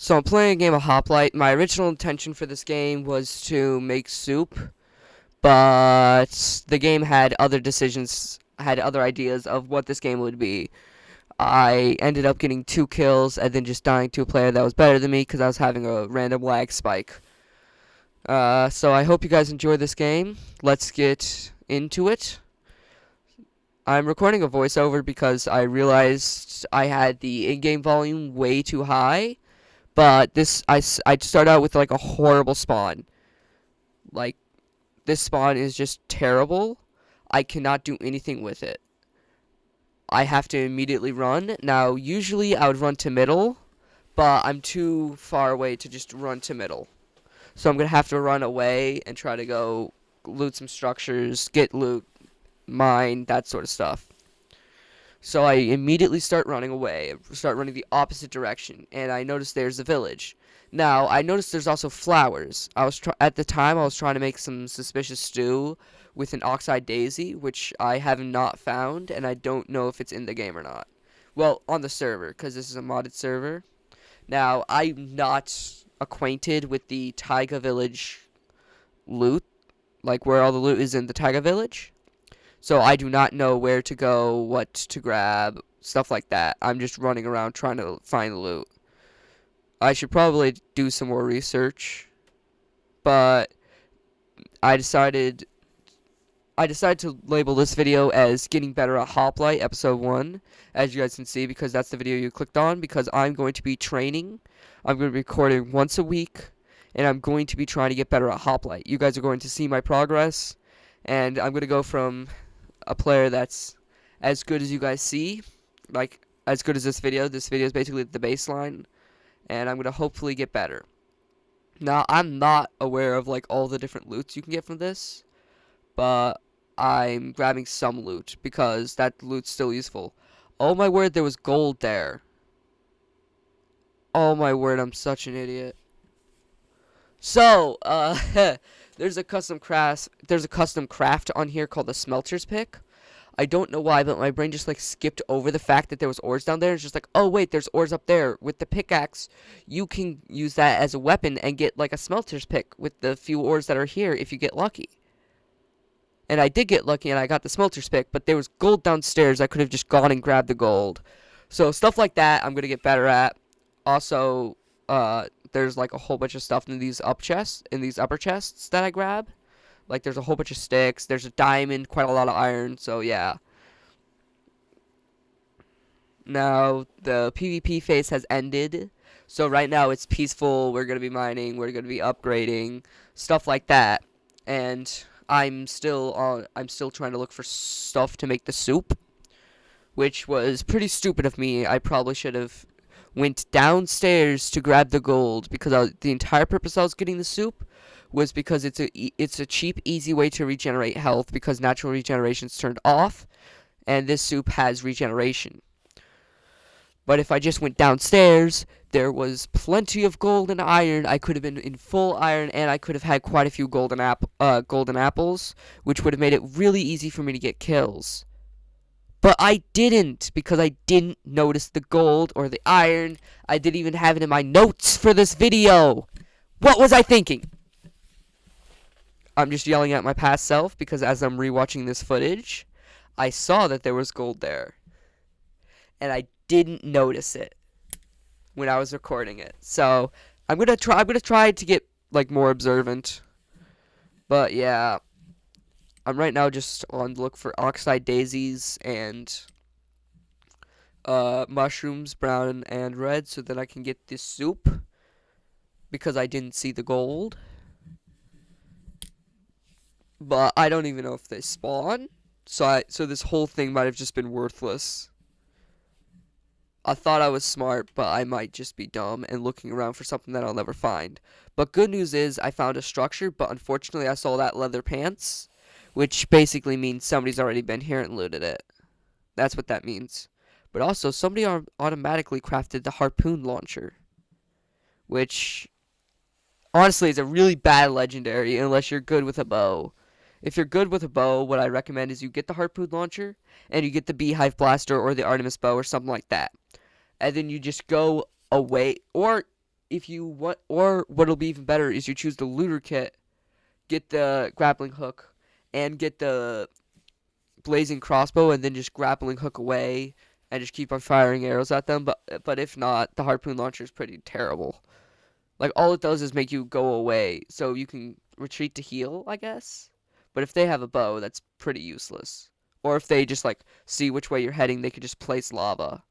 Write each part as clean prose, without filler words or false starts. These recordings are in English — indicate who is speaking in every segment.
Speaker 1: So I'm playing a game of hoplite. My original intention for this game was to make soup, but the game had other decisions, had other ideas of what this game would be. I ended up getting 2 kills and then just dying to a player that was better than me because I was having a random lag spike. So I hope you guys enjoy this game. Let's get into it. I'm recording a voiceover because I realized I had the in-game volume way too high. But I start out with like a horrible spawn. Like, this spawn is just terrible. I cannot do anything with it. I have to immediately run. Now, usually I would run to middle, but I'm too far away to just run to middle. So I'm going to have to run away and try to go loot some structures, get loot, mine, that sort of stuff. So I immediately start running away, start running the opposite direction, and I notice there's a village. Now, I noticed there's also flowers. At the time I was trying to make some suspicious stew with an oxeye daisy, which I have not found, and I don't know if it's in the game or not. Well, on the server, because this is a modded server. Now, I'm not acquainted with the Taiga Village loot, like where all the loot is in the Taiga Village. So I do not know where to go, what to grab, stuff like that. I'm just running around trying to find the loot. I should probably do some more research, but I decided to label this video as Getting Better at Hoplite Episode 1, as you guys can see, because that's the video you clicked on, because I'm going to be training. I'm going to be recording once a week, and I'm going to be trying to get better at Hoplite. You guys are going to see my progress, and I'm going to go from a player that's as good as you guys see, like as good as this video. This video is basically the baseline, and I'm going to hopefully get better. Now, I'm not aware of like all the different loots you can get from this, but I'm grabbing some loot because that loot's still useful. Oh my word, there was gold there. Oh my word, I'm such an idiot. So, there's a custom craft on here called the smelter's pick. I don't know why, but my brain just like skipped over the fact that there was ores down there. It's just like, oh wait, there's ores up there. With the pickaxe, you can use that as a weapon and get like a smelter's pick with the few ores that are here if you get lucky. And I did get lucky and I got the smelter's pick, but there was gold downstairs. I could have just gone and grabbed the gold. So stuff like that I'm gonna get better at. Also, there's like a whole bunch of stuff in these upper chests that I grab. Like there's a whole bunch of sticks, there's a diamond, quite a lot of iron, so yeah. Now the PvP phase has ended. So right now it's peaceful, we're gonna be mining, we're gonna be upgrading, stuff like that. And I'm still trying to look for stuff to make the soup, which was pretty stupid of me. I probably should have went downstairs to grab the gold, because the entire purpose I was getting the soup was because it's a cheap, easy way to regenerate health, because natural regeneration's turned off, and this soup has regeneration. But if I just went downstairs, there was plenty of gold and iron. I could have been in full iron, and I could have had quite a few golden apples, which would have made it really easy for me to get kills. But I didn't, because I didn't notice the gold or the iron. I didn't even have it in my notes for this video. What was I thinking? I'm just yelling at my past self, because as I'm rewatching this footage, I saw that there was gold there. And I didn't notice it when I was recording it. So I'm gonna try to get like more observant. But yeah. I'm right now just on the look for oxeye daisies and mushrooms, brown and red, so that I can get this soup, because I didn't see the gold. But I don't even know if they spawn, so this whole thing might have just been worthless. I thought I was smart, but I might just be dumb and looking around for something that I'll never find. But good news is I found a structure, but unfortunately I saw that leather pants, which basically means somebody's already been here and looted it. That's what that means. But also, somebody automatically crafted the harpoon launcher, which honestly is a really bad legendary unless you're good with a bow. If you're good with a bow, what I recommend is you get the harpoon launcher and you get the beehive blaster or the Artemis bow or something like that. And then you just go away, or if you want, or what'll be even better is you choose the looter kit, get the grappling hook, and get the blazing crossbow, and then just grappling hook away and just keep on firing arrows at them. But if not, the harpoon launcher is pretty terrible. Like, all it does is make you go away, so you can retreat to heal, I guess. But if they have a bow, that's pretty useless. Or if they just, like, see which way you're heading, they could just place lava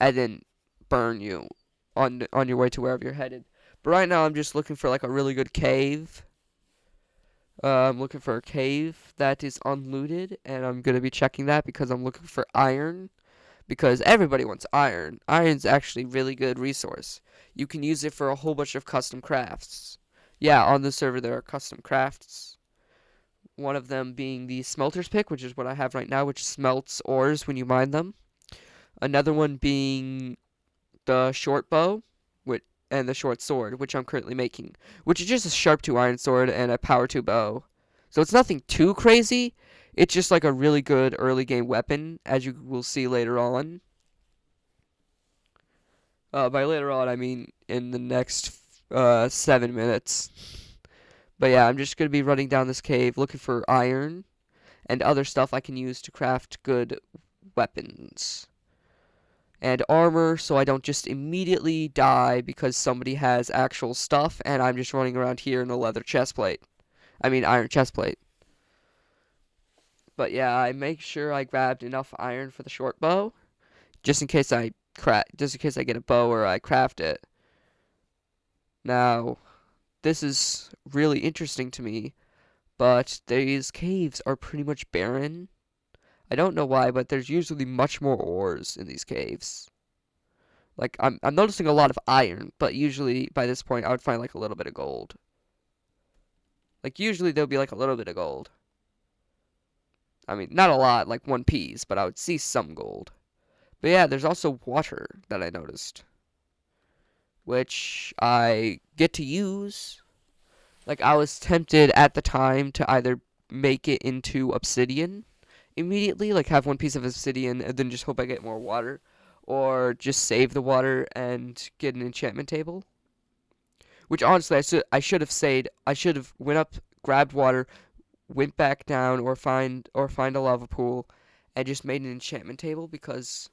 Speaker 1: and then burn you on your way to wherever you're headed. But right now, I'm just looking for, like, a really good cave. I'm looking for a cave that is unlooted, and I'm going to be checking that because I'm looking for iron. Because everybody wants iron. Iron's actually a really good resource. You can use it for a whole bunch of custom crafts. Yeah, on the server there are custom crafts. One of them being the smelter's pick, which is what I have right now, which smelts ores when you mine them. Another one being the short bow, and the short sword, which I'm currently making, which is just a sharp 2 iron sword and a power 2 bow. So it's nothing too crazy. It's just like a really good early game weapon, as you will see later on. By later on, I mean in the next 7 minutes. But yeah, I'm just going to be running down this cave looking for iron and other stuff I can use to craft good weapons. And armor, so I don't just immediately die because somebody has actual stuff and I'm just running around here in a leather chestplate. I mean iron chestplate. But yeah, I make sure I grabbed enough iron for the short bow, just in case I get a bow or I craft it. Now, this is really interesting to me, but these caves are pretty much barren. I don't know why, but there's usually much more ores in these caves. Like, I'm noticing a lot of iron, but usually by this point I would find like a little bit of gold. Like, usually there'll be like a little bit of gold. I mean, not a lot, like 1 piece, but I would see some gold. But yeah, there's also water that I noticed, which I get to use. Like, I was tempted at the time to either make it into obsidian immediately, like have 1 piece of obsidian and then just hope I get more water, or just save the water and get an enchantment table. Which honestly, I should have went up, grabbed water, went back down, or find a lava pool, and just made an enchantment table, because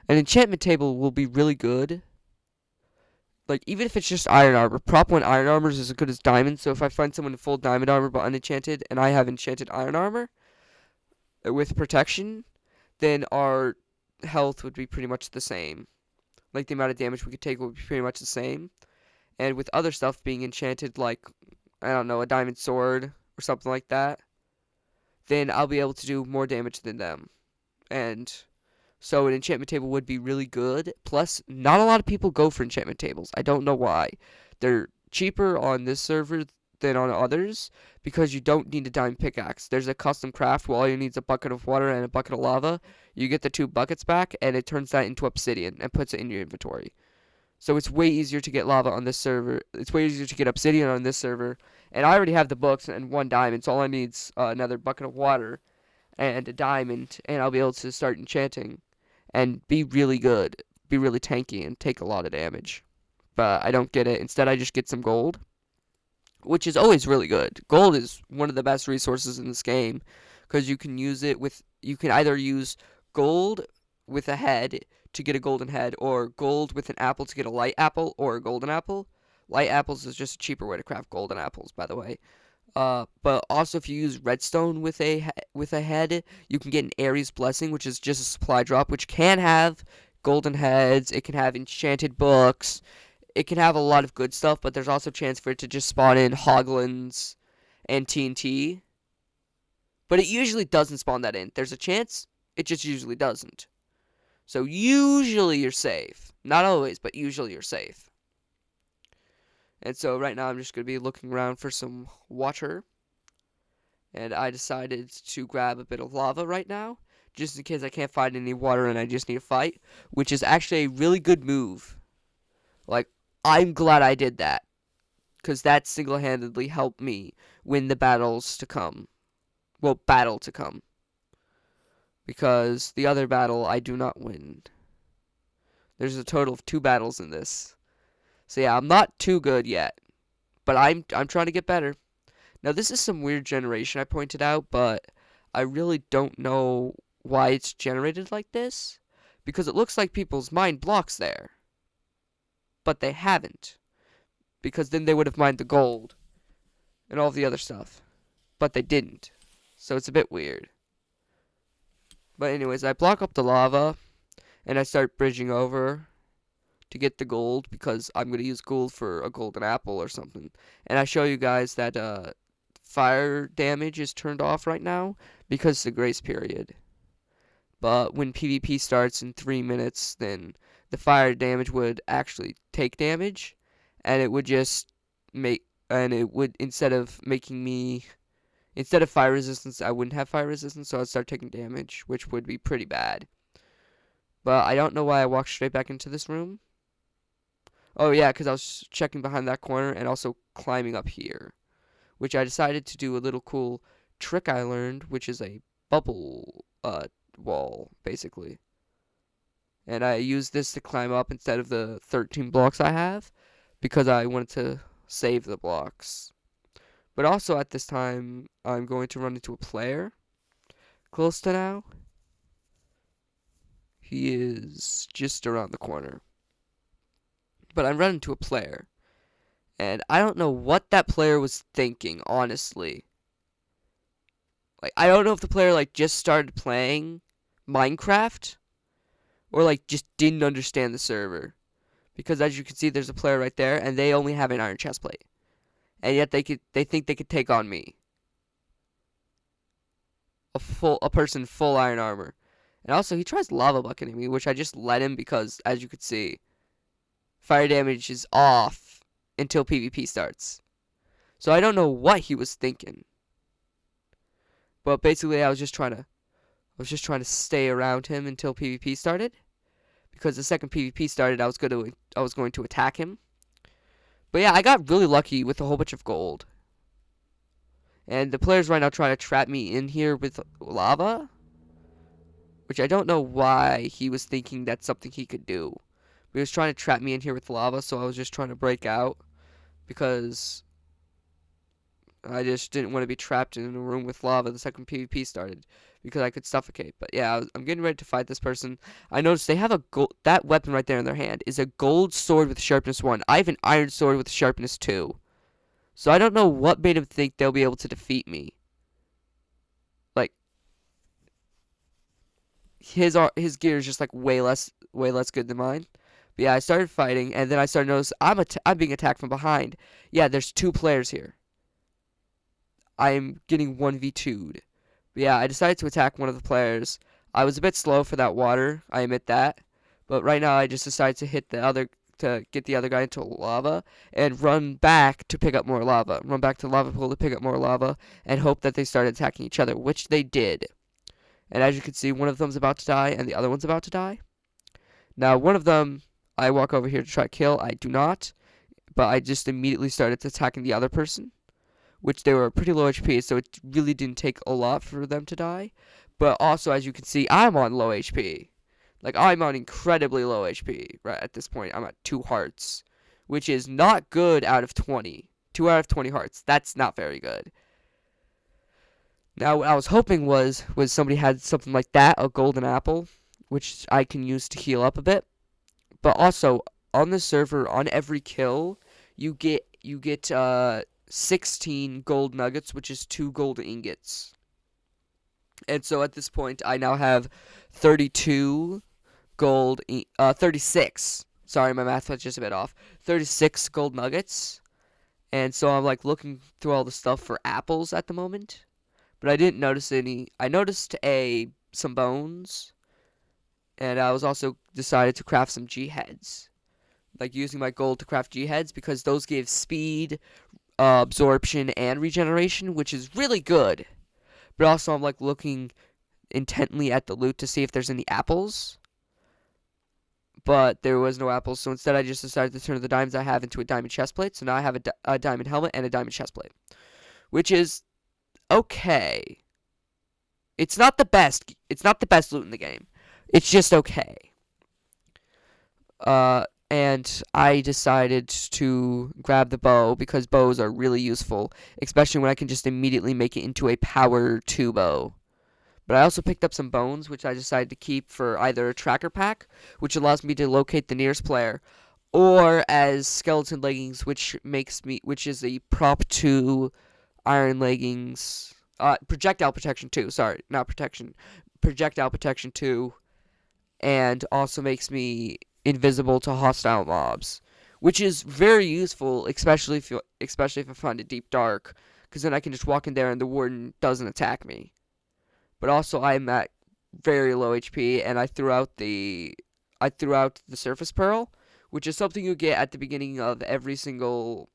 Speaker 1: an enchantment table will be really good. Like, even if it's just iron armor, prop 1 iron armor is as good as diamond, so if I find someone in full diamond armor but unenchanted, and I have enchanted iron armor with protection, then our health would be pretty much the same. Like, the amount of damage we could take would be pretty much the same. And with other stuff being enchanted, like, I don't know, a diamond sword or something like that, then I'll be able to do more damage than them. And so an enchantment table would be really good. Plus, not a lot of people go for enchantment tables. I don't know why. They're cheaper on this server than on others because you don't need a diamond pickaxe. There's a custom craft where all you need is a bucket of water and a bucket of lava. You get the 2 buckets back and it turns that into obsidian and puts it in your inventory. So it's way easier to get lava on this server. It's way easier to get obsidian on this server. And I already have the books and 1 diamond, so all I need is another bucket of water and a diamond, and I'll be able to start enchanting and be really good, be really tanky, and take a lot of damage. But I don't get it. Instead, I just get some gold, which is always really good. Gold is one of the best resources in this game because you can use it with, you can either use gold with a head to get a golden head, or gold with an apple to get a light apple or a golden apple. Light apples is just a cheaper way to craft golden apples, by the way. But also if you use redstone with a head, you can get an Aries blessing, which is just a supply drop, which can have golden heads. It can have enchanted books. It can have a lot of good stuff, but there's also a chance for it to just spawn in hoglins and TNT. But it usually doesn't spawn that in. There's a chance, it just usually doesn't. So usually you're safe. Not always, but usually you're safe. And so right now I'm just going to be looking around for some water. And I decided to grab a bit of lava right now, just in case I can't find any water and I just need a fight, which is actually a really good move. Like, I'm glad I did that, because that single-handedly helped me win the battles to come. Well, battle to come. Because the other battle I do not win. There's a total of 2 battles in this. So yeah, I'm not too good yet, but I'm trying to get better. Now this is some weird generation I pointed out, but I really don't know why it's generated like this, because it looks like people's mined blocks there, but they haven't, because then they would have mined the gold and all the other stuff, but they didn't. So it's a bit weird. But anyways, I block up the lava and I start bridging over to get the gold because I'm going to use gold for a golden apple or something. And I show you guys that fire damage is turned off right now because it's the grace period. But when PvP starts in 3 minutes, then the fire damage would actually take damage, and it would just make, and it would, instead of fire resistance, I wouldn't have fire resistance, so I'd start taking damage, which would be pretty bad. But I don't know why I walked straight back into this room. Oh yeah, because I was checking behind that corner and also climbing up here, which I decided to do a little cool trick I learned, which is a bubble wall, basically. And I used this to climb up instead of the 13 blocks I have, because I wanted to save the blocks. But also at this time, I'm going to run into a player close to now. He is just around the corner. But I'm running into a player. And I don't know what that player was thinking, honestly. Like, I don't know if the player, like, just started playing Minecraft, or, like, just didn't understand the server. Because as you can see, there's a player right there, and they only have an iron chestplate. And yet they think they could take on me. A person full iron armor. And also, he tries lava bucketing me, which I just let him because, as you can see, fire damage is off until PvP starts. So I don't know what he was thinking. But basically, I was just trying to stay around him until PvP started, because the second PvP started, I was going to attack him. But yeah, I got really lucky with a whole bunch of gold. And the player's right now trying to trap me in here with lava, which I don't know why he was thinking that's something he could do. He was trying to trap me in here with lava, so I was just trying to break out, because I just didn't want to be trapped in a room with lava the second PvP started, because I could suffocate. But yeah, I'm getting ready to fight this person. I noticed they have that weapon right there in their hand is a gold sword with sharpness 1. I have an iron sword with sharpness 2. So I don't know what made him think they'll be able to defeat me. Like, his gear is just like way less good than mine. But yeah, I started fighting, and then I started to notice I'm being attacked from behind. Yeah, there's 2 players here. I'm getting 1v2'd. But yeah, I decided to attack one of the players. I was a bit slow for that water, I admit that. But right now I just decided to get the other guy into lava and run back to pick up more lava. Run back to the lava pool to pick up more lava and hope that they start attacking each other, which they did. And as you can see, one of them's about to die and the other one's about to die. Now, one of them, I walk over here to try to kill. I do not, but I just immediately started attacking the other person, which they were pretty low HP, so it really didn't take a lot for them to die. But also, as you can see, I'm on low HP. Like, I'm on incredibly low HP right at this point. I'm at 2 hearts, which is not good out of 20. 2 out of 20 hearts. That's not very good. Now, what I was hoping was somebody had something like that, a golden apple, which I can use to heal up a bit. But also, on the server, on every kill, you get 16 gold nuggets, which is 2 gold ingots. And so at this point, I now have 36. Sorry, my math was just a bit off. 36 gold nuggets. And so I'm like looking through all the stuff for apples at the moment. But I didn't notice any. I noticed some bones. And I was also decided to craft some G-heads. Like using my gold to craft G-heads, because those give speed, absorption, and regeneration, which is really good. But also I'm like looking intently at the loot to see if there's any apples. But there was no apples, so instead I just decided to turn the diamonds I have into a diamond chestplate. So now I have a diamond helmet and a diamond chestplate, which is okay. It's not the best. It's not the best loot in the game. It's just okay. And I decided to grab the bow because bows are really useful, especially when I can just immediately make it into a power 2 bow. But I also picked up some bones, which I decided to keep for either a tracker pack, which allows me to locate the nearest player, or as skeleton leggings, which is a prop 2 iron leggings, projectile protection 2. Sorry, not protection, projectile protection 2, and also makes me invisible to hostile mobs, which is very useful, especially if I find it deep dark, because then I can just walk in there and the warden doesn't attack me. But also I'm at very low HP, and I threw out the surface pearl, which is something you get at the beginning of every single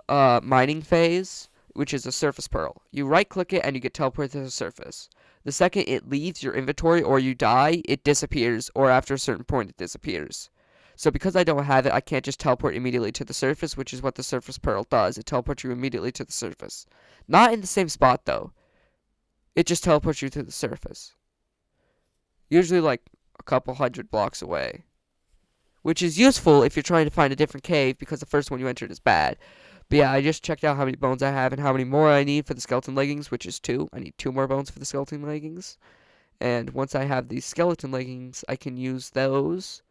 Speaker 1: mining phase, which is a surface pearl. You right click it and you get teleported to the surface. The second it leaves your inventory or you die, it disappears, or after a certain point it disappears. So because I don't have it, I can't just teleport immediately to the surface, which is what the surface pearl does. It teleports you immediately to the surface. Not in the same spot though. It just teleports you to the surface. Usually like a couple hundred blocks away. Which is useful if you're trying to find a different cave because the first one you entered is bad. But yeah, I just checked out how many bones I have and how many more I need for the skeleton leggings, which is 2. I need 2 more bones for the skeleton leggings. And once I have these skeleton leggings, I can use those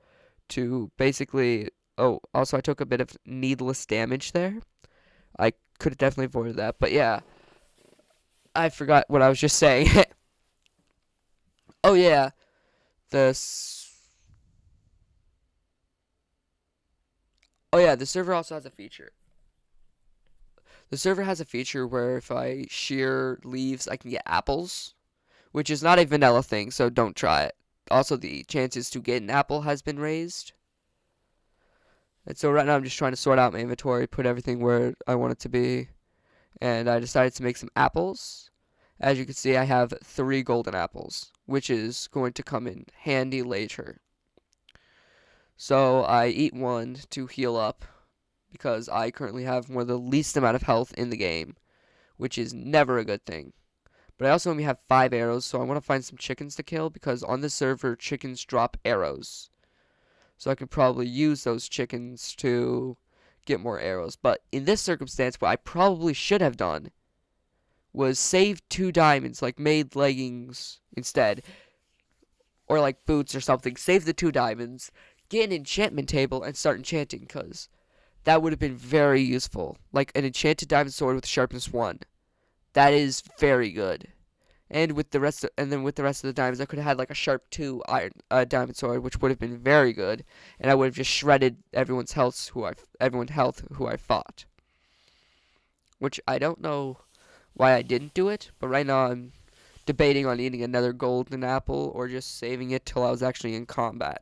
Speaker 1: to basically... Oh, also I took a bit of needless damage there. I could have definitely avoided that. But yeah, I forgot what I was just saying. Oh yeah, the... Oh yeah, the server also has a feature. The server has a feature where if I shear leaves, I can get apples, which is not a vanilla thing, so don't try it. Also, the chances to get an apple has been raised. And so right now I'm just trying to sort out my inventory, put everything where I want it to be. And I decided to make some apples. As you can see, I have 3 golden apples, which is going to come in handy later. So I eat one to heal up, because I currently have one of the least amount of health in the game, which is never a good thing. But I also only have 5 arrows, so I want to find some chickens to kill, because on this server, chickens drop arrows. So I could probably use those chickens to get more arrows. But in this circumstance, what I probably should have done was save 2 diamonds, like made leggings instead, or like boots or something. Save the 2 diamonds, get an enchantment table, and start enchanting, because that would have been very useful. Like an enchanted diamond sword with sharpness 1. That is very good. And with the rest of the diamonds, I could have had like a sharp 2 iron diamond sword, which would have been very good, and I would have just shredded everyone's health who I fought. Which I don't know why I didn't do it, but right now I'm debating on eating another golden apple or just saving it till I was actually in combat.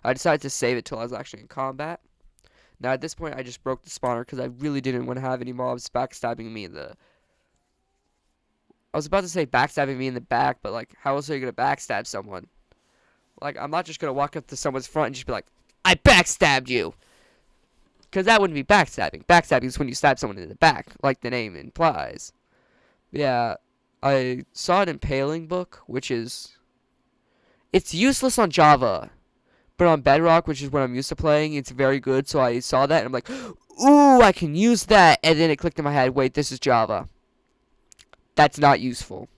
Speaker 1: I decided to save it till I was actually in combat. Now at this point I just broke the spawner because I really didn't want to have any mobs backstabbing me in the... I was about to say backstabbing me in the back, but like, how else are you going to backstab someone? Like, I'm not just going to walk up to someone's front and just be like, I backstabbed you! Because that wouldn't be backstabbing. Backstabbing is when you stab someone in the back, like the name implies. Yeah, I saw an impaling book, which is... It's useless on Java, but on Bedrock, which is what I'm used to playing, it's very good, so I saw that and I'm like, ooh, I can use that! And then it clicked in my head, wait, this is Java. That's not useful.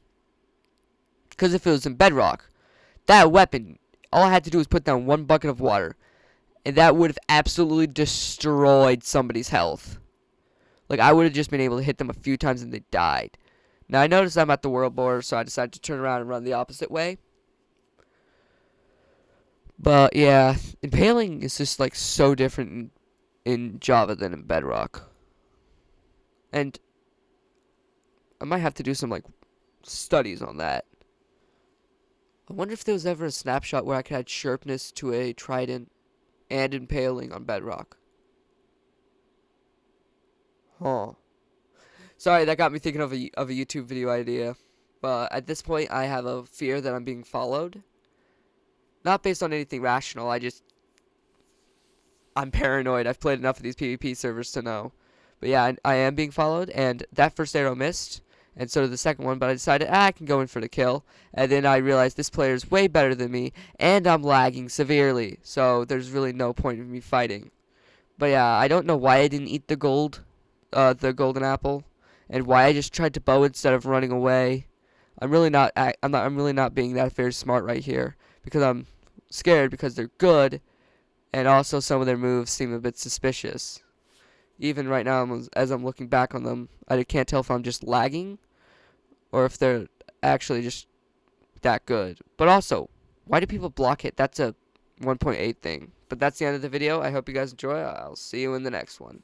Speaker 1: Because if it was in Bedrock, that weapon, all I had to do was put down 1 bucket of water, and that would have absolutely destroyed somebody's health. Like, I would have just been able to hit them a few times and they died. Now, I noticed I'm at the world border, so I decided to turn around and run the opposite way. But, yeah, impaling is just, like, so different in Java than in Bedrock. And I might have to do some, like, studies on that. I wonder if there was ever a snapshot where I could add sharpness to a trident and impaling on Bedrock. Huh. Sorry, that got me thinking of a YouTube video idea. But at this point, I have a fear that I'm being followed. Not based on anything rational, I'm paranoid. I've played enough of these PvP servers to know. But yeah, I am being followed, and that first arrow missed. and so did the second one, but I decided I can go in for the kill, and then I realized this player is way better than me, and I'm lagging severely, so there's really no point in me fighting. But yeah, I don't know why I didn't eat the golden apple, and why I just tried to bow instead of running away. I'm really not being that very smart right here, because I'm scared because they're good, and also some of their moves seem a bit suspicious. Even right now, as I'm looking back on them, I can't tell if I'm just lagging or if they're actually just that good. But also, why do people block hit? That's a 1.8 thing. But that's the end of the video. I hope you guys enjoy. I'll see you in the next one.